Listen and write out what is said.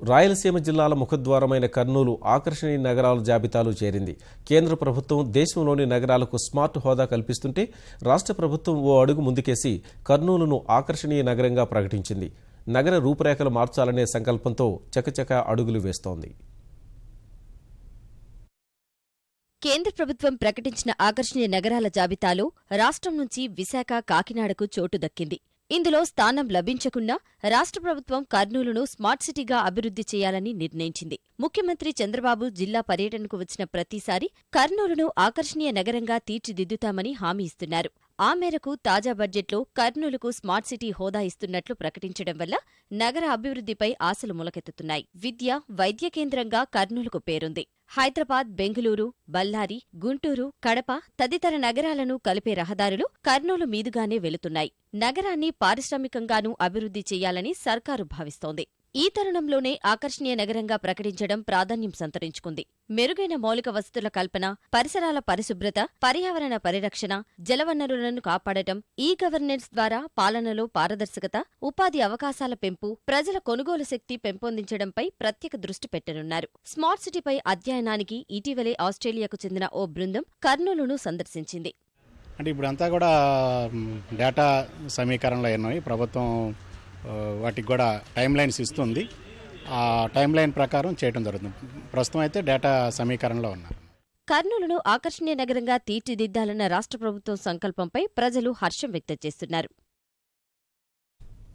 రాయలసీమ జిల్లాల ముఖద్వారమైన కర్నూలు ఆకర్షణీయ నగరాల జాబితాలో చేరింది. కేంద్ర ప్రభుత్వం దేశంలోని నగరాలకు స్మార్ట్ హోదా కల్పిస్తుంటే రాష్ట్ర ప్రభుత్వం ఓ అడుగు ముందుకేసి కర్నూలును ఆకర్షణీయ నగరంగా ప్రకటించింది. నగర రూపురేఖలు మార్చాలనే సంకల్పంతో చకచకా అడుగులు వేస్తోంది. కేంద్ర ప్రభుత్వం ప్రకటించిన ఆకర్షణీయ నగరాల జాబితాలో రాష్ట్రం నుంచి విశాఖ, కాకినాడకు చోటు దక్కింది. ఇందులో స్థానం లభించకున్నా రాష్ట్ర ప్రభుత్వం కర్నూలును స్మార్ట్ సిటీగా అభివృద్ధి చేయాలని నిర్ణయించింది. ముఖ్యమంత్రి చంద్రబాబు జిల్లా పర్యటనకు వచ్చిన ప్రతిసారి కర్నూలును ఆకర్షణీయ నగరంగా తీర్చిదిద్దుతామని హామీ ఇస్తున్నారు. ఆ మేరకు తాజా బడ్జెట్లో కర్నూలుకు స్మార్ట్ సిటీ హోదా ఇస్తున్నట్లు ప్రకటించడం వల్ల నగర అభివృద్ధిపై ఆశలు మొలకెత్తుతున్నాయి. విద్య, వైద్య కేంద్రంగా కర్నూలుకు పేరుంది. హైదరాబాద్, బెంగుళూరు, బళ్లారి, గుంటూరు, కడప తదితర నగరాలను కలిపే రహదారులు కర్నూలు మీదుగానే వెళుతున్నాయి. నగరాన్ని పారిశ్రామికంగానూ అభివృద్ధి చేయాలని సర్కారు భావిస్తోంది. ఈ తరుణంలోనే ఆకర్షణీయ నగరంగా ప్రకటించడం ప్రాధాన్యం సంతరించుకుంది. మెరుగైన మౌలిక వసతుల కల్పన, పరిసరాల పరిశుభ్రత, పర్యావరణ పరిరక్షణ, జలవనరులను కాపాడటం, ఈ గవర్నెన్స్ ద్వారా పాలనలో పారదర్శకత, ఉపాధి అవకాశాల పెంపు, ప్రజల కొనుగోలు శక్తి పెంపొందించడంపై ప్రత్యేక దృష్టి పెట్టనున్నారు. స్మార్ట్ సిటీపై అధ్యయనానికి ఇటీవలే ఆస్ట్రేలియాకు చెందిన ఓ బృందం కర్నూలును సందర్శించింది. అంటే ఇప్పుడంతా కూడా డేటా సమీకరణలో ఉన్నాయి. ప్రభుత్వం వాటికి కూడా టైం లైన్స్ ఇస్తుంది. ఆ టైం లైన్ ప్రకారం చేయడం జరుగుతుంది. ప్రస్తుతం అయితే డేటా సమీకరణలో ఉన్నారు. కర్నూలును ఆకర్షణీయ నగరంగా తీర్చిదిద్దాలన్న రాష్ట్ర ప్రభుత్వం సంకల్పంపై ప్రజలు హర్షం వ్యక్తం చేస్తున్నారు.